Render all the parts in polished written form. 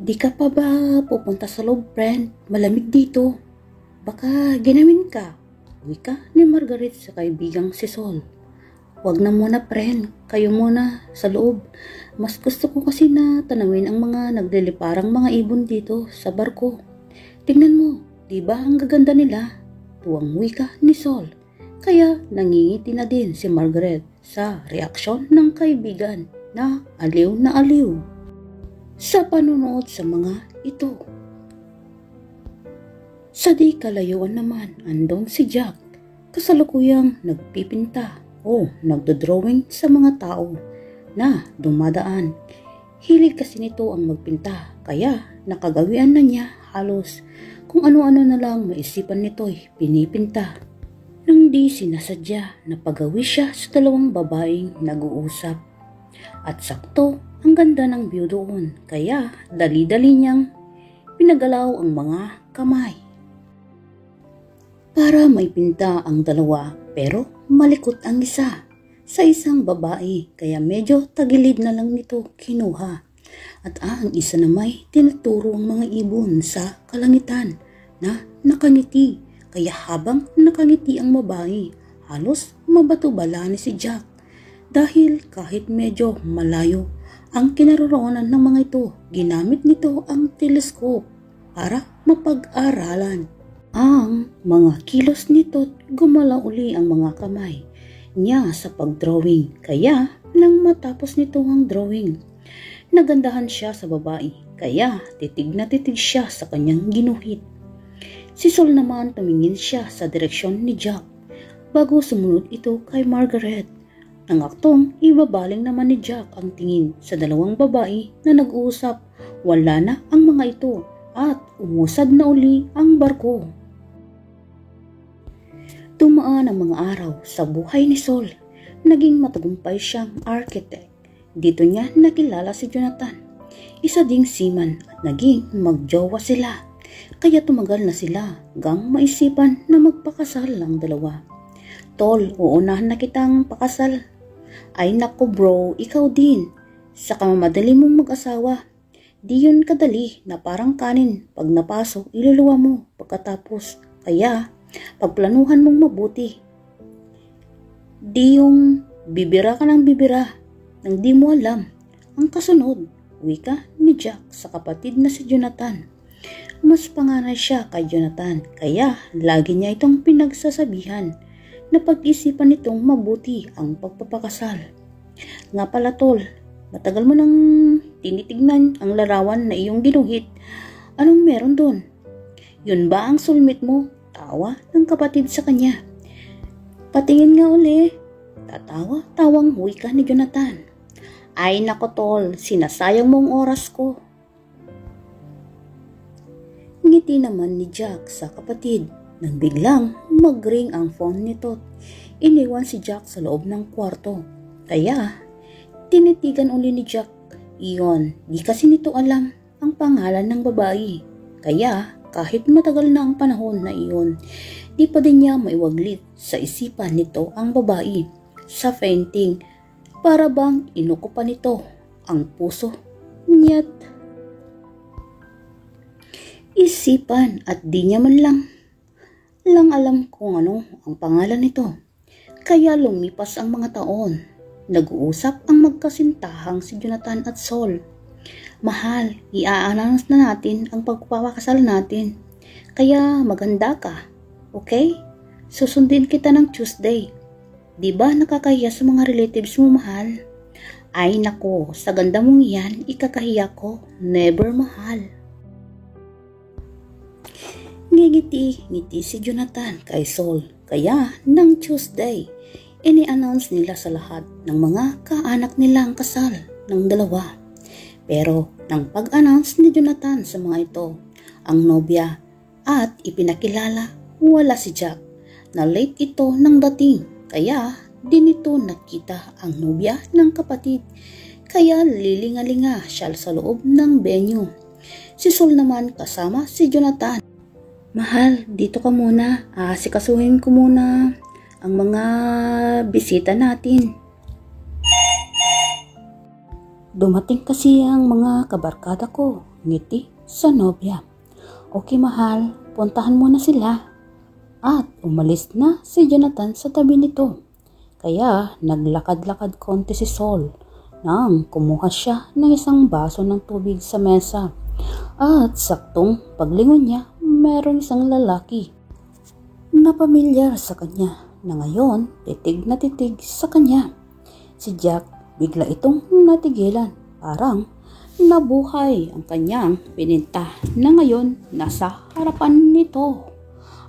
Di ka pa ba pupunta sa loob, friend? Malamig dito. Baka ginawin ka. Uwi ka ni Margaret sa kaibigang si Sol. Wag na muna, friend. Kayo muna sa loob. Mas gusto ko kasi na tanawin ang mga nagliliparang mga ibon dito sa barko. Tingnan mo, di ba ang gaganda nila? Tuwang wika ni Sol. Kaya nangingiti na din si Margaret sa reaksyon ng kaibigan na aliw sa panunood sa mga ito. Sa di kalayuan naman, andon si Jack, kasalukuyang nagpipinta o nagdodrawing sa mga tao na dumadaan. Hilig kasi nito ang magpinta, kaya nakagawian na niya halos kung ano-ano na lang maisipan nito'y pinipinta. Nang di sinasadya na pagawi siya sa dalawang babaeng nag-uusap. At sakto, ang ganda ng view doon, kaya dali-dali niyang pinagalaw ang mga kamay. Para may pinta ang dalawa, pero malikot ang isa sa isang babae, kaya medyo tagilid na lang nito kinuha. At ang isa na may tinuturo ang mga ibon sa kalangitan na nakangiti, kaya habang nakangiti ang babae, halos mabato-bala ni si Jack. Dahil kahit medyo malayo ang kinaroroonan ng mga ito, ginamit nito ang telescope para mapag-aralan ang mga kilos nito. Gumalaw uli ang mga kamay niya sa pag-drawing, kaya nang matapos nito ang drawing, nagandahan siya sa babae, kaya titig na titig siya sa kanyang ginuhit. Si Sol naman tumingin siya sa direksyon ni Jack bago sumunod ito kay Margaret. Nang aktong ibabaling naman ni Jack ang tingin sa dalawang babae na nag-uusap, wala na ang mga ito at umusad na uli ang barko. Tumaan ang mga araw sa buhay ni Sol. Naging matagumpay siyang architect. Dito niya nakilala si Jonathan, isa ding seaman, at naging magjowa sila. Kaya tumagal na sila hanggang maisipan na magpakasal ang dalawa. Tol, uunahan na kitang pakasal. Ay nako bro, ikaw din. Sa kamamadali mong mag-asawa. Di yun kadali na parang kanin. Pag napasok, iluluwa mo pagkatapos. Kaya, pagplanuhan mong mabuti. Di yung bibira ka ng bibira nang di mo alam ang kasunod. Wika ni Jack sa kapatid na si Jonathan. Mas panganay siya kay Jonathan, kaya lagi niya itong pinagsasabihan na pag-isipan nitong mabuti ang pagpapakasal. Nga pala tol, matagal mo nang tinitignan ang larawan na iyong ginuhit. Anong meron doon? Yun ba ang soulmate mo? Tawa ng kapatid sa kanya. Patingin nga uli. Tatawa-tawang wika ni Jonathan. Ay nako tol, sinasayang mong oras ko. Ngiti naman ni Jack sa kapatid. Nang biglang mag-ring ang phone nito, iniwan si Jack sa loob ng kwarto. Kaya, tinitigan uli ni Jack. Iyon, di kasi nito alam ang pangalan ng babae. Kaya, kahit matagal na ang panahon na iyon, di pa din niya maiwaglit sa isipan nito ang babae. Sa fainting, para bang inuko pa nito ang puso niya't isipan at di niya man lang alam kung ano ang pangalan nito. Kaya lumipas ang mga taon. Nag-uusap ang magkasintahang si Jonathan at Sol. Mahal, i-a-announce na natin ang pagpapakasal natin. Kaya maganda ka. Okay? Susundin kita ng Tuesday. Di ba nakakahiya sa mga relatives mo, mahal? Ay nako, sa ganda mong yan, ikakahiya ko. Never, mahal. Ngiti si Jonathan kay Sol, kaya nang Tuesday, ini-announce nila sa lahat ng mga kaanak nilang kasal ng dalawa. Pero nang pag-announce ni Jonathan sa mga ito, ang nobya at ipinakilala, wala si Jack na late ito nang dating, kaya di nito nakita ang nobya ng kapatid. Kaya lilingalinga siya sa loob ng venue. Si Sol naman kasama si Jonathan. Mahal, dito ka muna. Asikasuhin ko muna ang mga bisita natin. Dumating kasi ang mga kabarkada ko. ngiti sa nobya. Okay mahal, puntahan mo na sila. At umalis na si Jonathan sa tabi nito. Kaya naglakad-lakad konti si Sol nang kumuha siya ng isang baso ng tubig sa mesa. At saktong paglingon niya, merong isang lalaki na pamilyar sa kanya na ngayon titig na titig sa kanya. Si Jack bigla itong natigilan, parang nabuhay ang kanyang pininta na ngayon nasa harapan nito.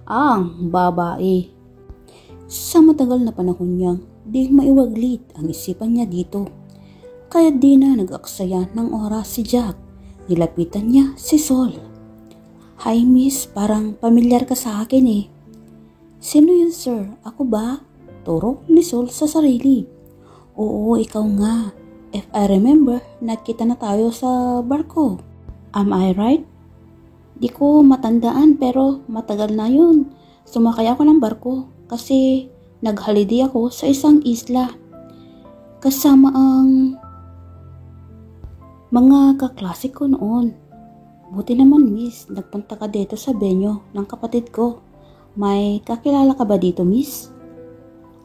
Ang babae. Sa matagal na panahon niyang di maiwaglit ang isipan niya dito. Kaya di na nag-aksaya ng oras si Jack. Nilapitan niya si Sol. Hi miss, parang pamilyar ka sa akin eh. Sino yun sir? Ako ba? Turo ni Sol sa sarili. Oo, ikaw nga. If I remember, nagkita na tayo sa barko. Am I right? Di ko matandaan pero matagal na yun. Sumakay ako ng barko kasi nag-holiday ako sa isang isla. Kasama ang mga kaklase ko noon. Buti naman miss, nagpunta ka dito sa venue ng kapatid ko. May kakilala ka ba dito miss?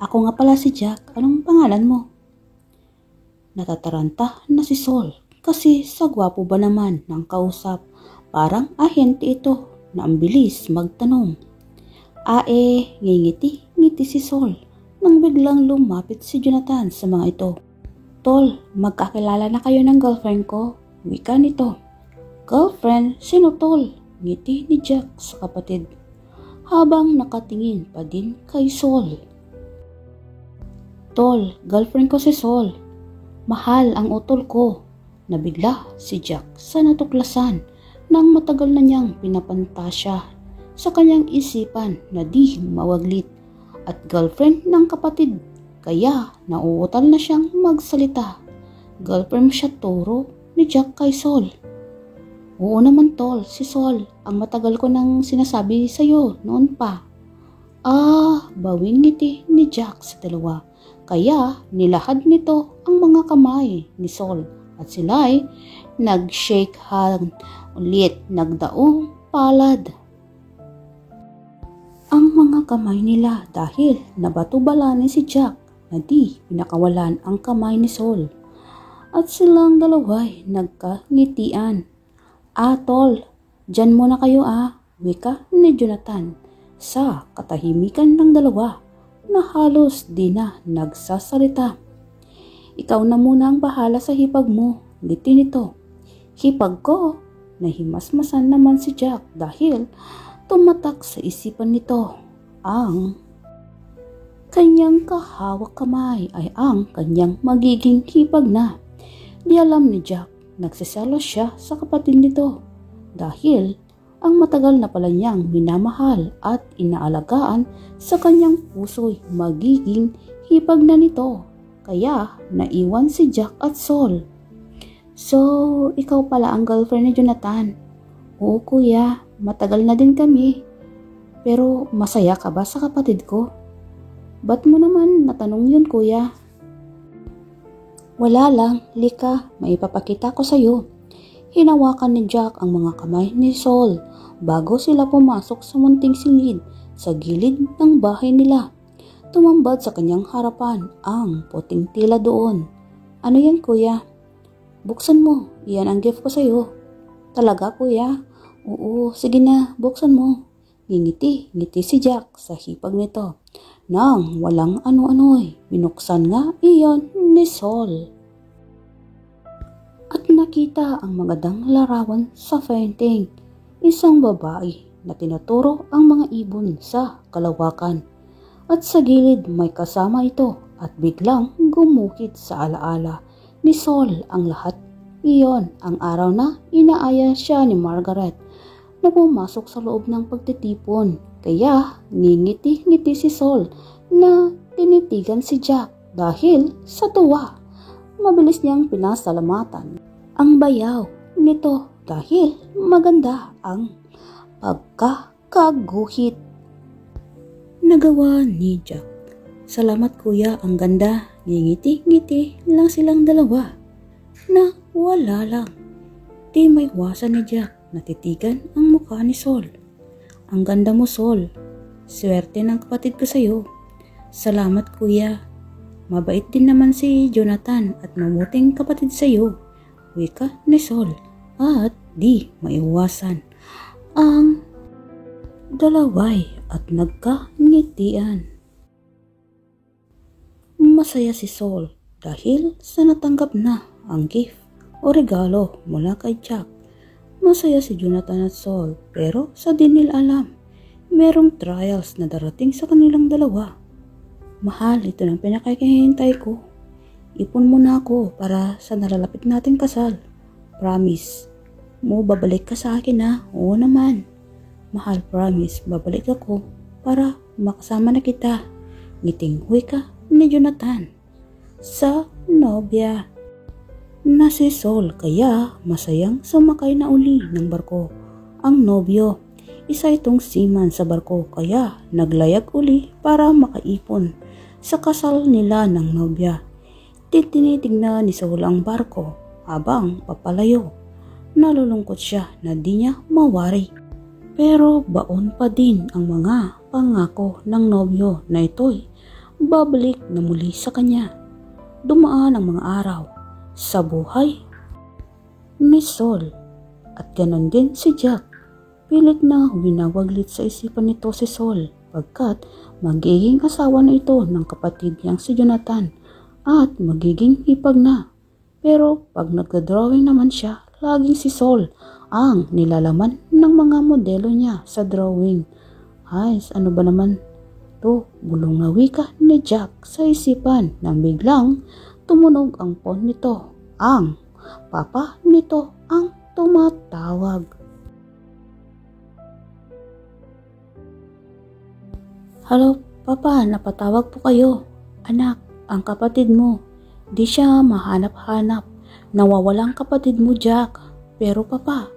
Ako nga pala si Jack. Anong pangalan mo? Natataranta na si Sol kasi sa gwapo ba naman ng kausap. Parang ahente ito na ang bilis magtanong. Ngingiti si Sol nang biglang lumapit si Jonathan sa mga ito. Tol, magkakilala na kayo ng girlfriend ko. Wika nito. Girlfriend? Sino tol? Ngiti ni Jack sa kapatid habang nakatingin pa din kay Sol. Tol, girlfriend ko si Sol. Mahal ang utol ko. Nabigla si Jack sa natuklasan nang matagal na niyang pinapantasya sa kanyang isipan na di mawaglit at girlfriend ng kapatid. Kaya nauutal na siyang magsalita. Girlfriend siya turo ni Jack kay Sol. Oo naman tol, si Sol ang matagal ko nang sinasabi sa'yo noon pa. Bawing ngiti ni Jack sa dalawa. Kaya nilahad nito ang mga kamay ni Sol at sila'y nag-shake hand ulit, nagdaong palad ang mga kamay nila dahil nabatubalanin si Jack na di pinakawalan ang kamay ni Sol. At silang dalawa'y nagkangitian. Tol, dyan muna kayo wika ni Jonathan sa katahimikan ng dalawa na halos di na nagsasalita. Ikaw na muna ang bahala sa hipag mo, ngiti nito. Hipag ko? Nahimasmasan naman si Jack dahil tumatak sa isipan nito ang kanyang kahawak kamay ay ang kanyang magiging hipag na. Di alam ni Jack, nagsiselos siya sa kapatid nito dahil ang matagal na pala niyang minamahal at inaalagaan sa kanyang puso'y magiging hipag na nito. Kaya naiwan si Jack at Sol. So, ikaw pala ang girlfriend ni Jonathan? Oo kuya, matagal na din kami. Pero masaya ka ba sa kapatid ko? Ba't mo naman natanong yun kuya? Wala lang, Lika, maipapakita ko sa'yo. Hinawakan ni Jack ang mga kamay ni Sol bago sila pumasok sa munting silid sa gilid ng bahay nila. Tumambad sa kanyang harapan ang puting tila doon. Ano yan kuya? Buksan mo, iyan ang gift ko sa'yo. Talaga kuya? Oo, sige na, buksan mo. Ngiti si Jack sa hipag nito. Nang walang ano-ano'y binuksan nga iyon ni Sol. At nakita ang magandang larawan sa painting. Isang babae na tinuturo ang mga ibon sa kalawakan. At sa gilid may kasama ito at biglang gumukit sa alaala ni Sol ang lahat. Iyon ang araw na inaaya siya ni Margaret na pumasok sa loob ng pagtitipon. Kaya ngingiti-ngiti si Sol na tinitigan si Jack dahil sa tuwa. Mabilis niyang pinasalamatan ang bayaw nito dahil maganda ang pagkakaguhit. Nagawa ni Jack. Salamat kuya, ang ganda. Ngingiti-ngiti lang silang dalawa na wala lang. Di maiwasan ni Jack natitigan ang mukha ni Sol. Ang ganda mo, Sol. Swerte ng kapatid ko sa'yo. Salamat, kuya. Mabait din naman si Jonathan at mamuting kapatid sa'yo. Wika ni Sol. At di maiwasan ang dalaway at nagkangitian. Masaya si Sol dahil sa natanggap na ang gift o regalo mula kay Jack. Masaya si Jonathan at Sol pero sa di nila alam, merong trials na darating sa kanilang dalawa. Mahal, ito ng pinakikihintay ko. Ipon muna ako para sa nalalapit nating kasal. Promise, mo babalik ka sa akin ha? Oo naman. Mahal, promise, babalik ako para makasama na kita. Ngiting wika ni Jonathan sa nobya na si Sol, kaya masayang sumakay na uli ng barko ang nobyo. Isa itong seaman sa barko kaya naglayag uli para makaipon sa kasal nila ng nobya. Tinitignan ni Sol ang barko habang papalayo. Nalulungkot siya na di niya mawari. Pero baon pa din ang mga pangako ng nobyo na ito'y babalik na muli sa kanya. Dumaan ang mga araw sa buhay ni Sol at ganon din si Jack. Pilit na winawaglit sa isipan nito si Sol pagkat magiging asawa na ito ng kapatid niyang si Jonathan at magiging hipag na. Pero pag nagdodrawing naman siya, laging si Sol ang nilalaman ng mga modelo niya sa drawing. Ay, ano ba naman to? Bulong na wika ni Jack sa isipan nang biglang tumunog ang phone nito. Ang papa nito ang tumatawag. Hello, papa, napatawag po kayo. Anak, ang kapatid mo. Di siya mahanap-hanap. Nawawalang kapatid mo, Jack. Pero papa,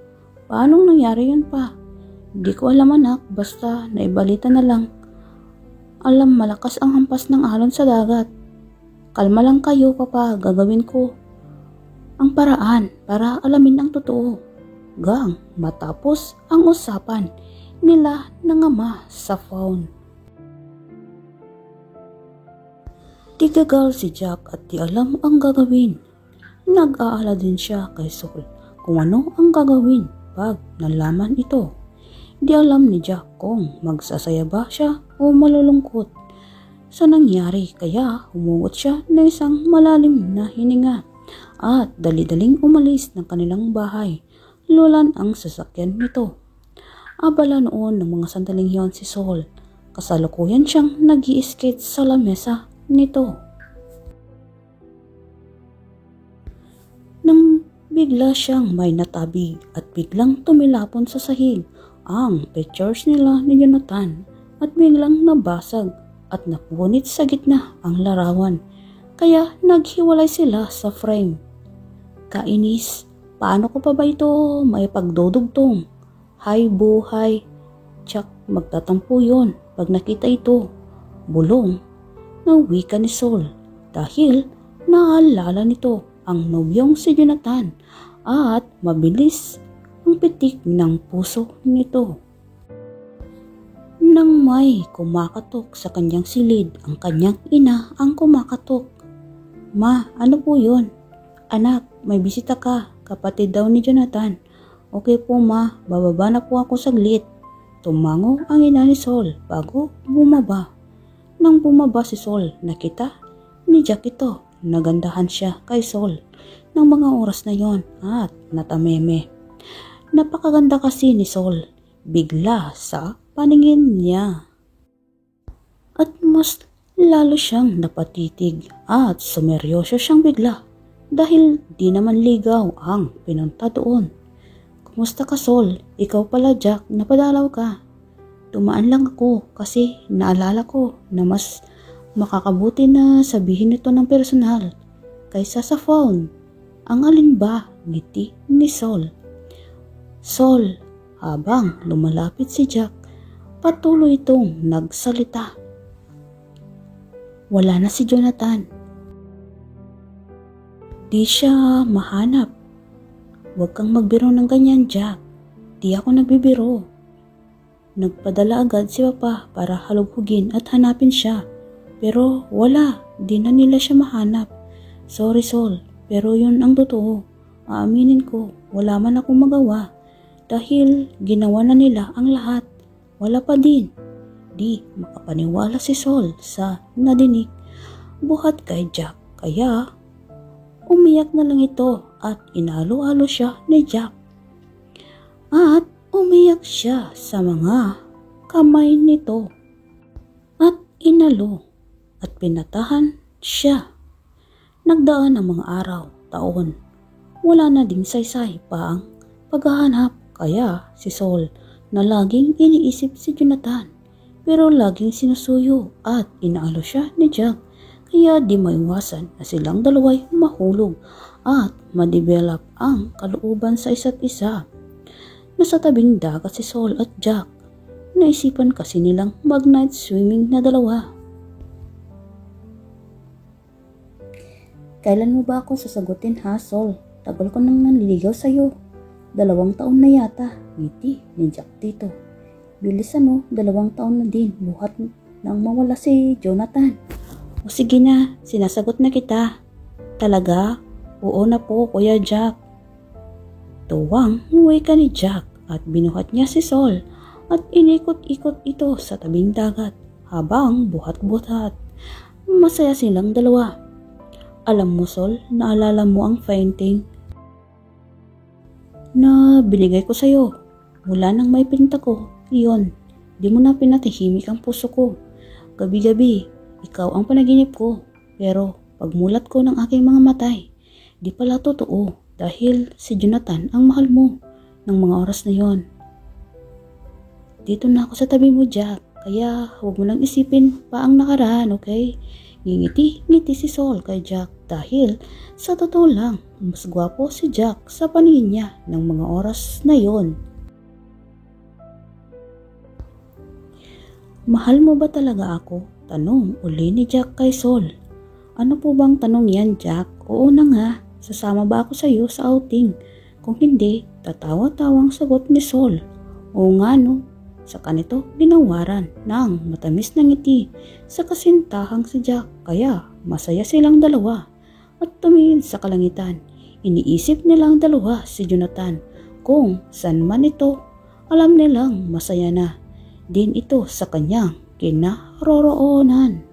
paanong nangyari yun pa? Di ko alam, anak, basta naibalita na lang. Alam, malakas ang hampas ng alon sa dagat. Kalma lang kayo, papa, gagawin ko ang paraan para alamin ang totoo. Gang matapos ang usapan nila ng ama sa phone. Tigagal si Jack at di alam ang gagawin. Nag-aala din siya kay Sol kung ano ang gagawin pag nalaman ito. Di alam ni Jack kung magsasaya ba siya o malulungkot sa nangyari, kaya humungot siya ng isang malalim na hininga at dali-daling umalis ng kanilang bahay. Lulan ang sasakyan nito. Abala noon ng mga sandaling yon si Sol. Kasalukuyan siyang nag-i-skate sa lamesa nito. Nang bigla siyang may natabi at biglang tumilapon sa sahig ang pictures nila ni Jonathan at biglang nabasag at napunit sa gitna ang larawan. Kaya naghiwalay sila sa frame. Kainis, paano ko pa ba ito may pagdudugtong? Hay buhay, tsak magtatampo yon pag nakita ito. Bulong na wika ni Sol dahil naalala nito ang nobyong si Jonathan at mabilis ang pitik ng puso nito. Nang may kumakatok sa kanyang silid, ang kanyang ina ang kumakatok. Ma, ano po yun? Anak, may bisita ka, kapatid daw ni Jonathan. Okay po ma, bababa na po ako saglit. Tumango ang ina ni Sol bago bumaba. Nang bumaba si Sol, nakita ni Jack ito. Nagandahan siya kay Sol ng mga oras na yon at natameme. Napakaganda kasi ni Sol bigla sa paningin niya. At mas lalo siyang napatitig at sumeryoso siyang bigla dahil di naman ligaw ang pinunta doon. Kumusta ka Sol? Ikaw pala Jack, napadalaw ka. Tumaan lang ako kasi naalala ko na mas makakabuti na sabihin ito ng personal kaysa sa phone. Ang alin ba? Ngiti ni Sol. Sol, habang lumalapit si Jack, patuloy itong nagsalita. Wala na si Jonathan. Di siya mahanap. Huwag kang magbiro ng ganyan, Jack. Di ako nagbibiro. Nagpadala agad si Papa para halugugin at hanapin siya. Pero wala, di na nila siya mahanap. Sorry Sol, pero yun ang totoo. Aaminin ko, wala man akong magawa. Dahil ginawa na nila ang lahat. Wala pa din. Di makapaniwala si Sol sa nadinig buhat kay Jack. Kaya umiyak na lang ito at inalo-alo siya ni Jack. At umiyak siya sa mga kamay nito at inalo at pinatahan siya. Nagdaan ang mga araw, taon. Wala na ding saysay pa ang paghahanap. Kaya si Sol na laging iniisip si Jonathan pero laging sinusuyo at inaalo siya ni Jack. Kaya di maiwasan na silang dalaway mahulog at ma-develop ang kalooban sa isa't isa. Nasa tabing dagat si Sol at Jack. Naisipan kasi nilang mag-night swimming na dalawa. Kailan mo ba ako sasagutin ha, Sol? Tagal ko nang nanliligaw sa'yo. 2 taon na yata, ngiti ni Jack dito. Bilis 2 taon na din, buhat nang mawala si Jonathan. O sige na, sinasagot na kita. Talaga? Oo na po, Kuya Jack. Tuwang huwi ka ni Jack at binuhat niya si Sol at inikot-ikot ito sa tabing dagat habang buhat-buhat. Masaya silang dalawa. Alam mo Sol, naalala mo ang painting na binigay ko sa'yo. Mula nang may pinta ko, iyon, di mo na pinatahimik ang puso ko. Gabi-gabi, ikaw ang panaginip ko. Pero pagmulat ko ng aking mga matay, di pala totoo dahil si Jonathan ang mahal mo ng mga oras na yon. Dito na ako sa tabi mo, Jack. Kaya huwag mo nang isipin pa ang nakaraan, okay? Ngingiti-ngiti si Sol kay Jack dahil sa totoo lang, mas gwapo si Jack sa paningin niya ng mga oras na yon. Mahal mo ba talaga ako? Tanong uli ni Jack kay Sol. Ano po bang tanong yan, Jack? Oo na nga, sasama ba ako sa iyo sa outing? Kung hindi, tatawa-tawang sagot ni Sol. Oo nga no. Sa kanito, ginawaran ng matamis na ngiti sa kasintahang si Jack. Kaya masaya silang dalawa at tumingin sa kalangitan. Iniisip nilang dalawa si Jonathan kung saan man ito. Alam nilang masaya na din ito sa kanyang kinaroroonan.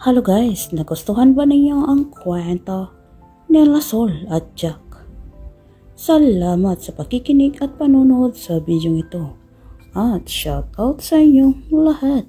Hello guys, nagustuhan ba ninyo ang kwento nila Sol at Jack? Salamat sa pakikinig at panonood sa video ito. At shout out sa inyong lahat.